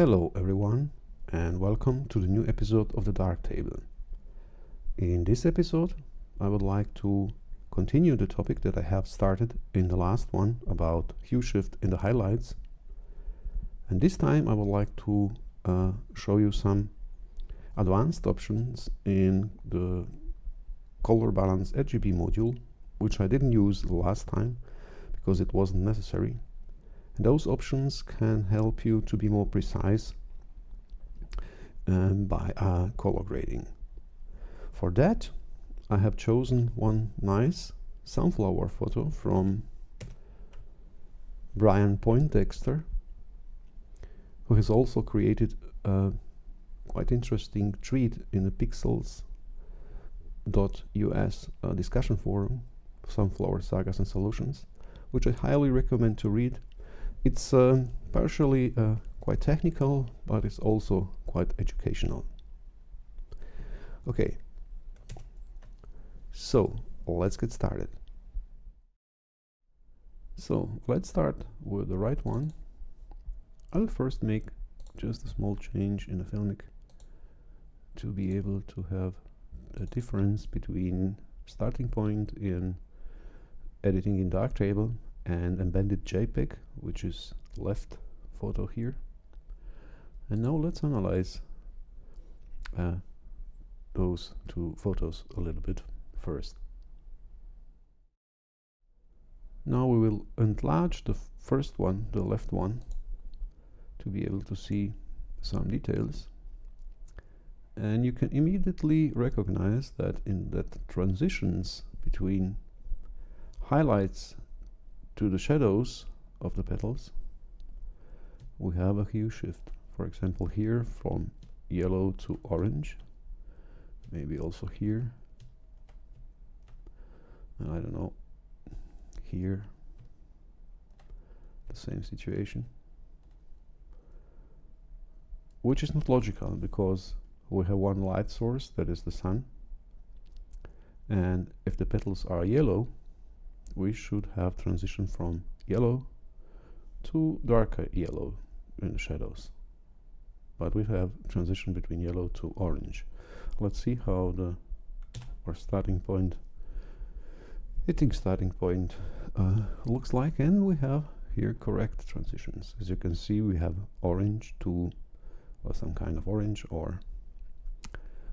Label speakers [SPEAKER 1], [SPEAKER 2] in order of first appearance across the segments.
[SPEAKER 1] Hello everyone, and welcome to the new episode of the Darktable. In this episode I would like to continue the topic that I have started in the last one about hue shift in the highlights, and this time I would like to show you some advanced options in the color balance RGB module, which I didn't use the last time because it wasn't necessary. And those options can help you to be more precise by color grading. For that, I have chosen one nice sunflower photo from Brian Poindexter, who has also created a quite interesting thread in the pixels.us discussion forum, Sunflower Sagas and Solutions, which I highly recommend to read. It's partially quite technical, but it's also quite educational. Okay, so let's get started. So let's start with the right one. I'll first make just a small change in the filmic to be able to have a difference between starting point in editing in Darktable and embedded JPEG, which is left photo here. And now let's analyze those two photos a little bit first. Now we will enlarge the first one, the left one, to be able to see some details. And you can immediately recognize that in that transitions between highlights to the shadows of the petals, we have a hue shift. For example, here from yellow to orange, maybe also here, I don't know, here, the same situation, which is not logical because we have one light source, that is the sun, and if the petals are yellow, we should have transition from yellow to darker yellow in the shadows, but we have transition between yellow to orange. Let's see how our starting point, hitting starting point looks like, and we have here correct transitions. As you can see, we have orange to some kind of orange or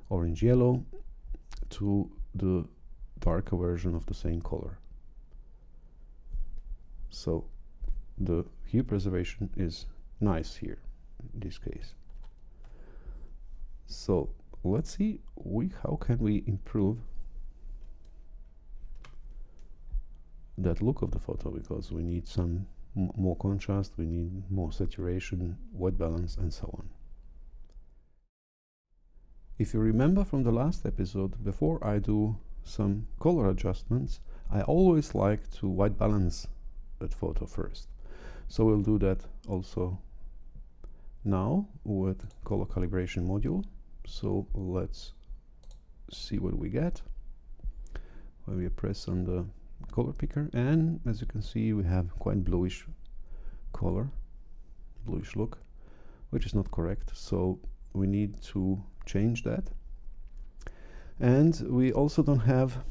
[SPEAKER 1] orange yellow to the darker version of the same color. So the hue preservation is nice here in this case. So let's see how can we improve that look of the photo, because we need some more contrast, we need more saturation, white balance, and so on. If you remember from the last episode, before I do some color adjustments, I always like to white balance that photo first. So we'll do that also now with color calibration module. So let's see what we get when we press on the color picker, and as you can see, we have quite bluish color, bluish look, which is not correct, so we need to change that. And we also don't have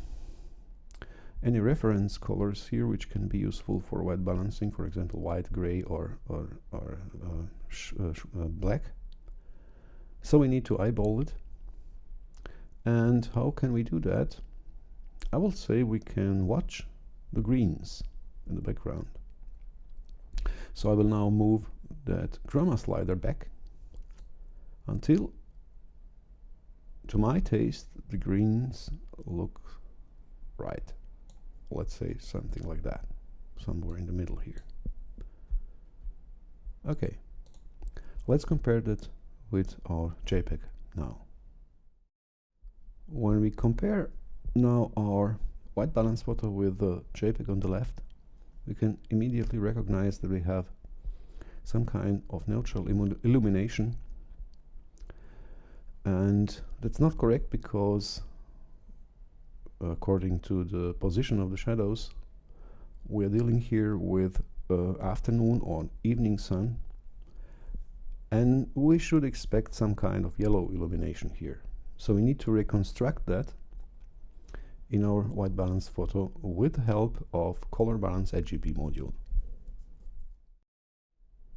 [SPEAKER 1] any reference colors here which can be useful for white balancing, for example white, gray, or black. So we need to eyeball it. And how can we do that? I will say we can watch the greens in the background. So I will now move that chroma slider back until, to my taste, the greens look right. Let's say something like that, somewhere in the middle here. Okay, let's compare that with our JPEG now. When we compare now our white balance photo with the JPEG on the left, we can immediately recognize that we have some kind of neutral illumination, and that's not correct because according to the position of the shadows, we are dealing here with afternoon or evening sun, and we should expect some kind of yellow illumination here. So we need to reconstruct that in our white balance photo with the help of color balance RGB module.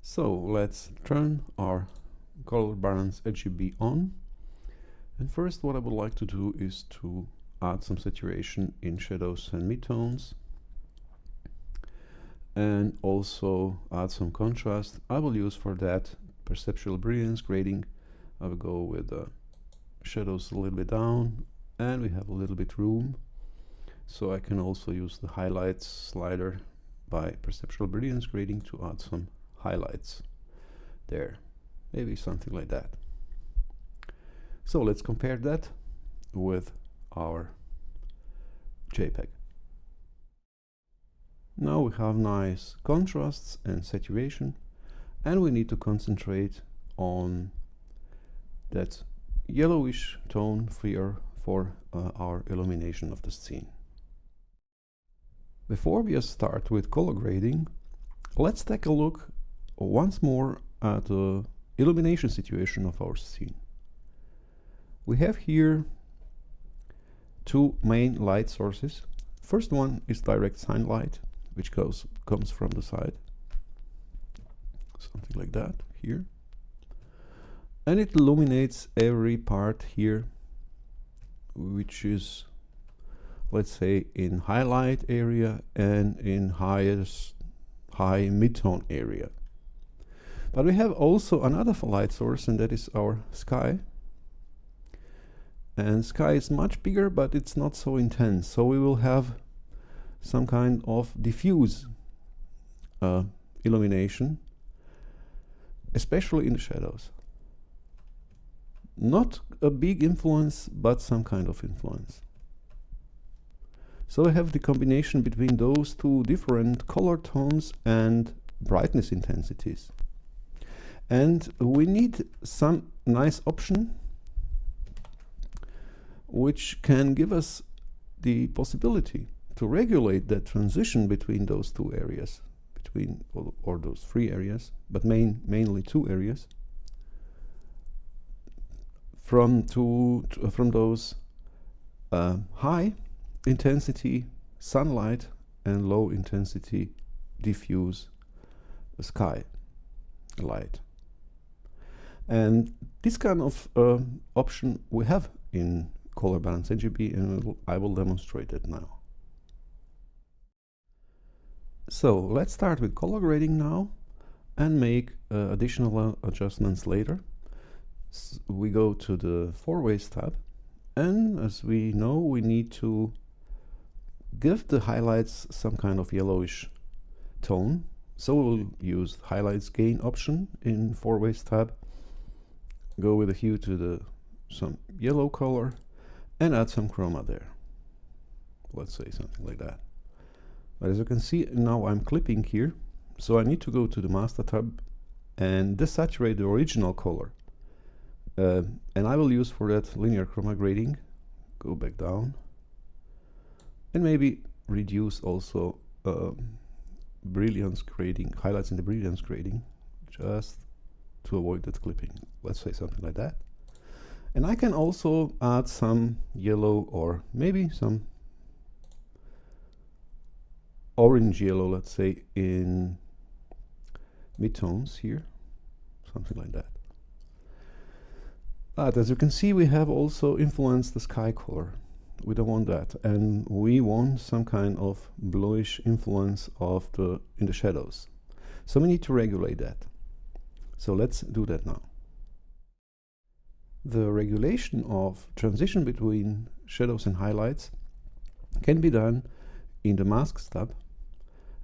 [SPEAKER 1] So let's turn our color balance RGB on, and first what I would like to do is to add some saturation in shadows and midtones, and also add some contrast. I will use for that perceptual brilliance grading. I will go with the shadows a little bit down, and we have a little bit room, so I can also use the highlights slider by perceptual brilliance grading to add some highlights there, maybe something like that. So let's compare that with our JPEG. Now we have nice contrasts and saturation, and we need to concentrate on that yellowish tone for our illumination of the scene. Before we start with color grading, let's take a look once more at the illumination situation of our scene. We have here two main light sources. First one is direct sunlight, which comes from the side, something like that here, and it illuminates every part here, which is, let's say, in highlight area and in high midtone area. But we have also another light source, and that is our sky. And sky is much bigger, but it's not so intense, so we will have some kind of diffuse illumination, especially in the shadows. Not a big influence, but some kind of influence. So I have the combination between those two different color tones and brightness intensities. And we need some nice option which can give us the possibility to regulate that transition between those two areas, or those three areas, but mainly two areas, from those high intensity sunlight and low intensity diffuse sky light. And this kind of option we have in color balance RGB, and I will demonstrate it now. So let's start with color grading now and make additional adjustments later. We go to the 4 ways tab, and as we know, we need to give the highlights some kind of yellowish tone. So we'll use highlights gain option in 4 ways tab, go with the hue to some yellow color, and add some chroma there. Let's say something like that. But as you can see, now I'm clipping here, so I need to go to the master tab and desaturate the original color. And I will use for that linear chroma grading. Go back down and maybe reduce also brilliance grading, highlights in the brilliance grading, just to avoid that clipping. Let's say something like that. And I can also add some yellow, or maybe some orange yellow, let's say, in midtones here, something like that. But as you can see, we have also influenced the sky color. We don't want that, and we want some kind of bluish influence in the shadows. So we need to regulate that. So let's do that now. The regulation of transition between shadows and highlights can be done in the masks tab.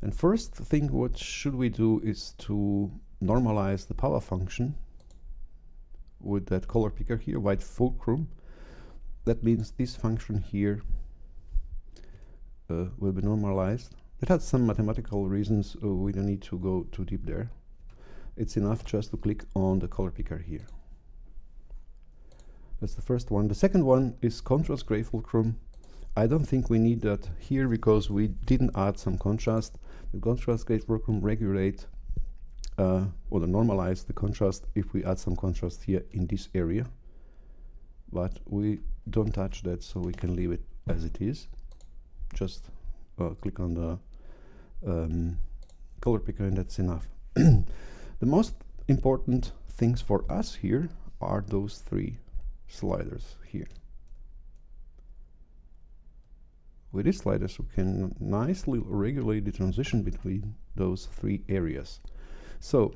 [SPEAKER 1] And first thing what should we do is to normalize the power function with that color picker here, white fulcrum. That means this function here will be normalized. It has some mathematical reasons, we don't need to go too deep there. It's enough just to click on the color picker here. That's the first one. The second one is contrast gray fulcrum. I don't think we need that here because we didn't add some contrast. The contrast gray fulcrum regulate or normalize the contrast if we add some contrast here in this area. But we don't touch that, so we can leave it as it is. Just click on the color picker and that's enough. The most important things for us here are those three sliders here. With these sliders we can nicely regulate the transition between those three areas. So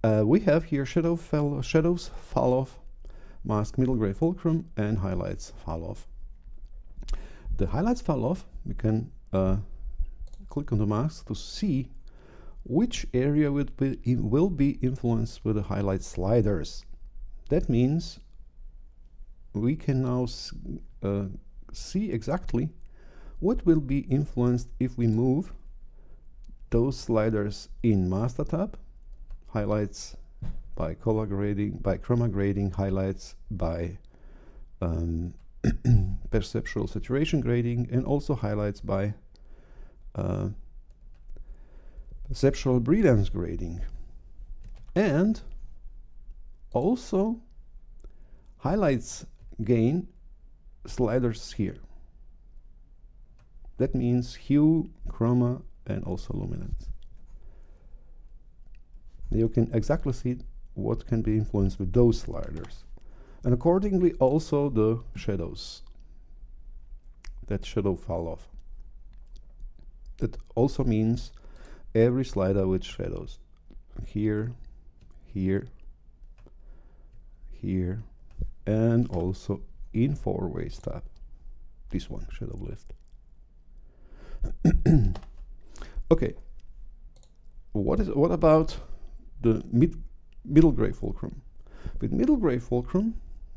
[SPEAKER 1] we have here shadows fall off, mask middle gray fulcrum, and highlights fall off. The highlights fall off, we can click on the mask to see which area will be influenced with the highlight sliders. That means we can now see exactly what will be influenced if we move those sliders in master tab, highlights by color grading, by chroma grading, highlights by perceptual saturation grading, and also highlights by perceptual brilliance grading, and also highlights gain sliders here. That means hue, chroma, and also luminance. You can exactly see what can be influenced with those sliders. And accordingly also the shadows. That shadow fall off. That also means every slider with shadows. Here, here, here, and also in 4-way tab. This one, shadow lift. Okay, what about the middle gray fulcrum? With middle gray fulcrum,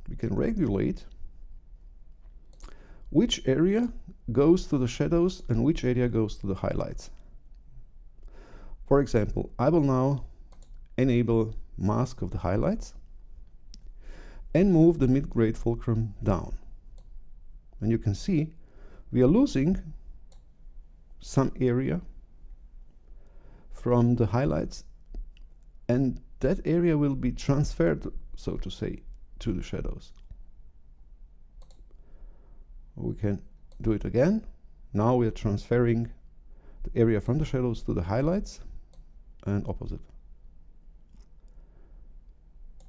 [SPEAKER 1] we can regulate which area goes to the shadows and which area goes to the highlights. For example, I will now enable mask of the highlights and move the mid-gray fulcrum down. And you can see we are losing some area from the highlights, and that area will be transferred, so to say, to the shadows. We can do it again. Now we are transferring the area from the shadows to the highlights, and opposite.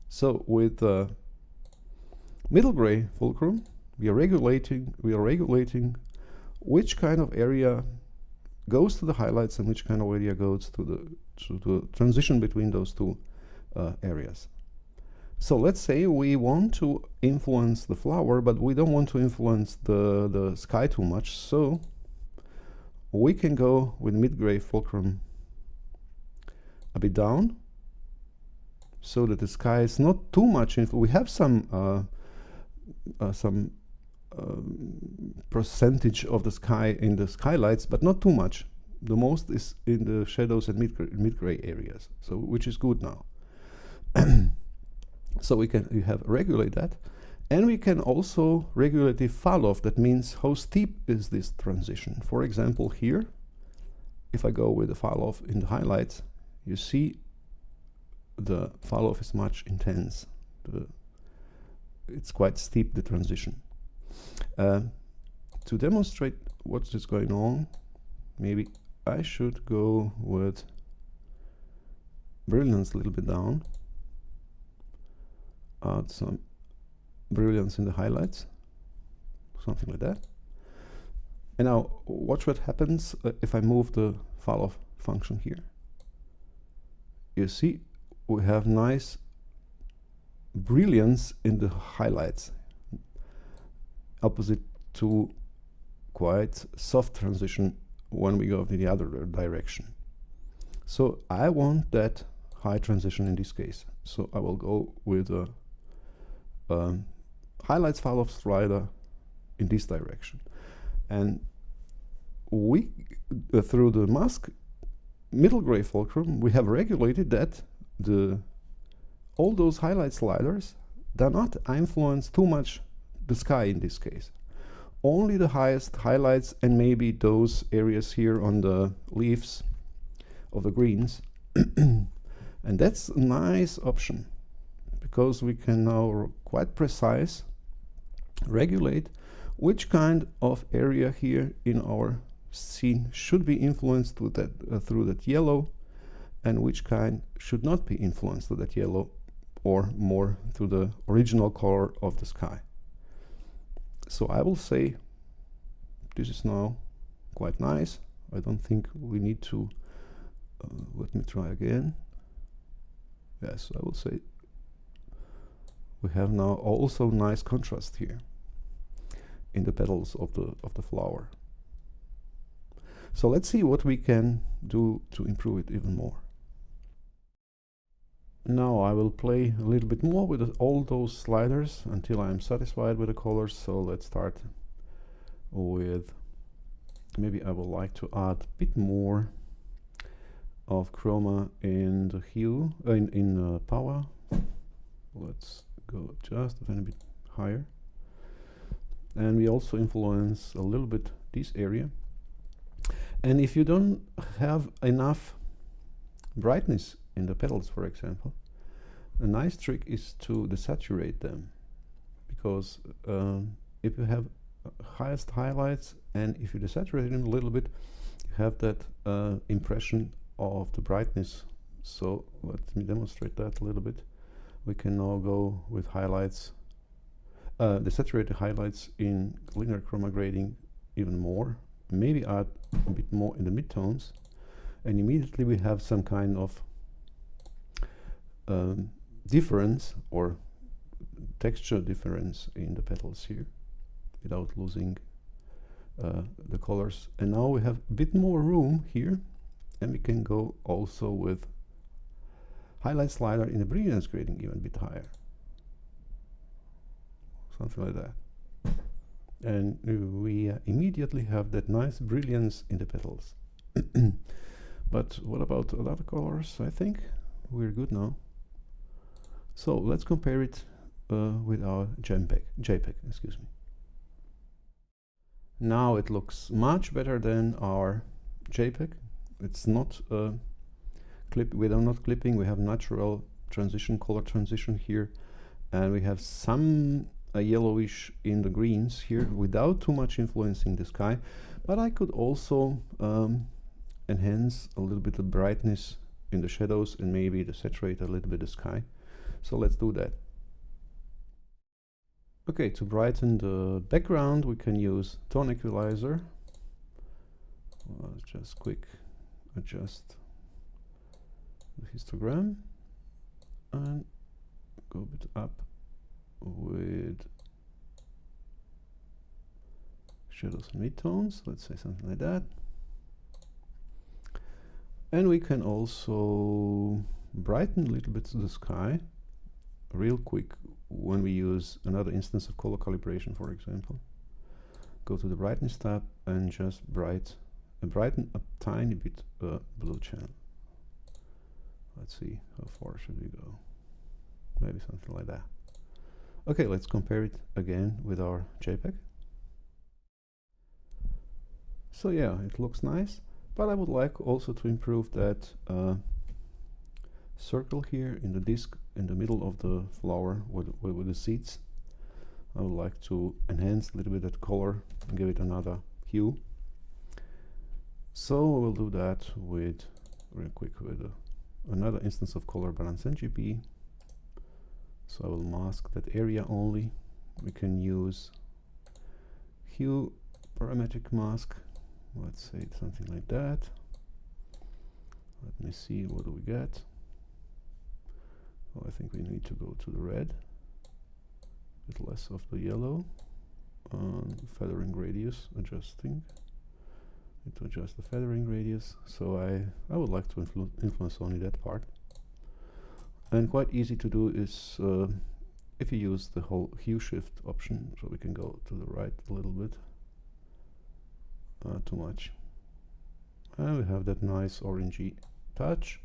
[SPEAKER 1] So with the middle gray fulcrum, we are regulating which kind of area goes to the highlights and which kind of area goes to the transition between those two areas. So let's say we want to influence the flower, but we don't want to influence the sky too much, so we can go with mid-gray fulcrum a bit down, so that the sky is not too much. We have some percentage of the sky in the skylights, but not too much. The most is in the shadows and mid-gray areas, so which is good now. So we have regulate that, and we can also regulate the fall off. That means how steep is this transition. For example, here, if I go with the fall off in the highlights, you see the fall off is much intense. It's quite steep, the transition. To demonstrate what is going on, maybe I should go with brilliance a little bit down, add some brilliance in the highlights, something like that. And now watch what happens if I move the fall off function here. You see we have nice brilliance in the highlights, opposite to quite soft transition when we go in the other direction. So I want that high transition in this case. So I will go with a highlights fall off slider in this direction. And we, through the mask middle gray fulcrum, we have regulated that all those highlight sliders do not influence too much the sky in this case. Only the highest highlights and maybe those areas here on the leaves of the greens And that's a nice option, because we can now quite precise regulate which kind of area here in our scene should be influenced with that, through that yellow, and which kind should not be influenced with that yellow, or more through the original color of the sky. So I will say this is now quite nice. I don't think we need to, let me try again. Yes, I will say we have now also nice contrast here in the petals of the flower. So let's see what we can do to improve it even more. Now I will play a little bit more with all those sliders until I am satisfied with the colors. So let's start with, maybe I would like to add a bit more of chroma in the hue, in power. Let's go just a tiny bit higher. And we also influence a little bit this area. And if you don't have enough brightness in the petals, for example, a nice trick is to desaturate them, because if you have highest highlights and if you desaturate them a little bit, you have that impression of the brightness. So let me demonstrate that a little bit. We can now go with highlights, desaturate the highlights in linear chroma grading even more, maybe add a bit more in the midtones, and immediately we have some kind of difference or texture difference in the petals here without losing the colors. And now we have a bit more room here, and we can go also with highlight slider in the brilliance grading even a bit higher, something like that. And we immediately have that nice brilliance in the petals. But what about other colors? I think we're good now. So let's compare it with our JPEG, excuse me. Now it looks much better than our JPEG. It's not we are not clipping, we have natural transition, color transition here, and we have some yellowish in the greens here without too much influencing the sky. But I could also enhance a little bit of brightness in the shadows and maybe desaturate a little bit the sky. So let's do that. Okay, to brighten the background we can use tone equalizer. Just quick adjust the histogram and go a bit up with shadows and midtones, let's say something like that. And we can also brighten a little bit the sky real quick when we use another instance of color calibration, for example. Go to the brightness tab and just brighten a tiny bit blue channel. Let's see, how far should we go? Maybe something like that. Okay, let's compare it again with our JPEG. So yeah, it looks nice, but I would like also to improve that circle here in the disc in the middle of the flower with the seeds. I would like to enhance a little bit that color and give it another hue. So we'll do that with real quick with another instance of color balance NGB. So I will mask that area only. We can use hue parametric mask. Let's say something like that. Let me see, what do we get? Oh, I think we need to go to the red, a bit less of the yellow. Feathering radius, adjusting. To adjust the feathering radius. So I would like to influence only that part. And quite easy to do is if you use the whole hue shift option, so we can go to the right a little bit. Too much. And we have that nice orangey touch.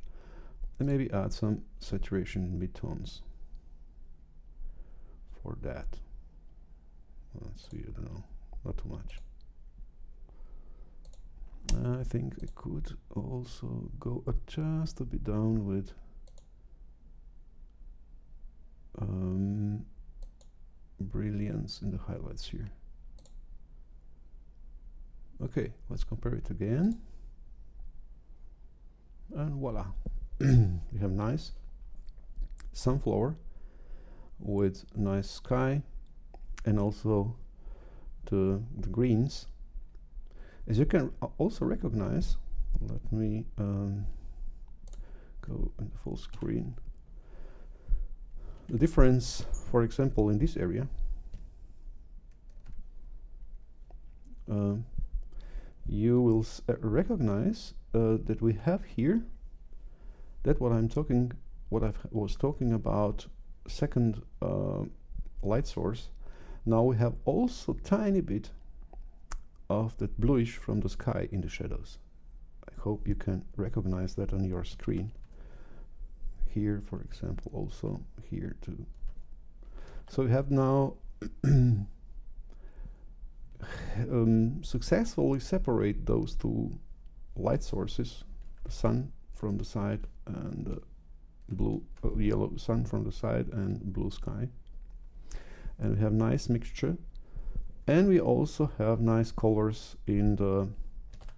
[SPEAKER 1] And maybe add some saturation in midtones for that. Let's see, I don't know, not too much. I think I could also go just a bit down with brilliance in the highlights here. Okay, let's compare it again. And voila. We have nice sunflower with nice sky, and also the greens. As you can also recognize, let me go in the full screen. The difference, for example, in this area, you will recognize that we have here that what I was talking about, second light source. Now we have also tiny bit of that bluish from the sky in the shadows. I hope you can recognize that on your screen. Here, for example, also here too. So we have now successfully separate those two light sources, the sun from the side and blue, yellow sun from the side and blue sky. And we have nice mixture, and we also have nice colors in the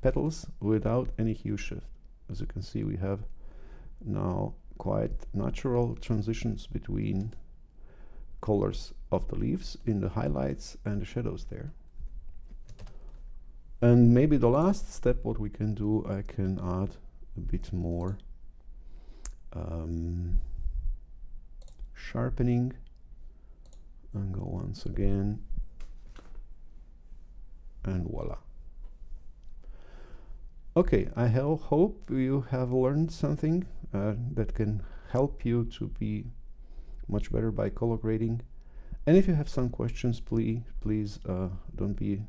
[SPEAKER 1] petals without any hue shift. As you can see, we have now quite natural transitions between colors of the leaves in the highlights and the shadows there. And maybe the last step what we can do, I can add a bit more sharpening, and go once again, and voila. Okay, I hope you have learned something that can help you to be much better by color grading. And if you have some questions, please don't be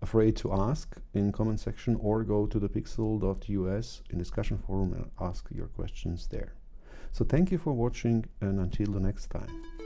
[SPEAKER 1] afraid to ask in comment section, or go to the pixel.us in discussion forum and ask your questions there. So thank you for watching, and until the next time.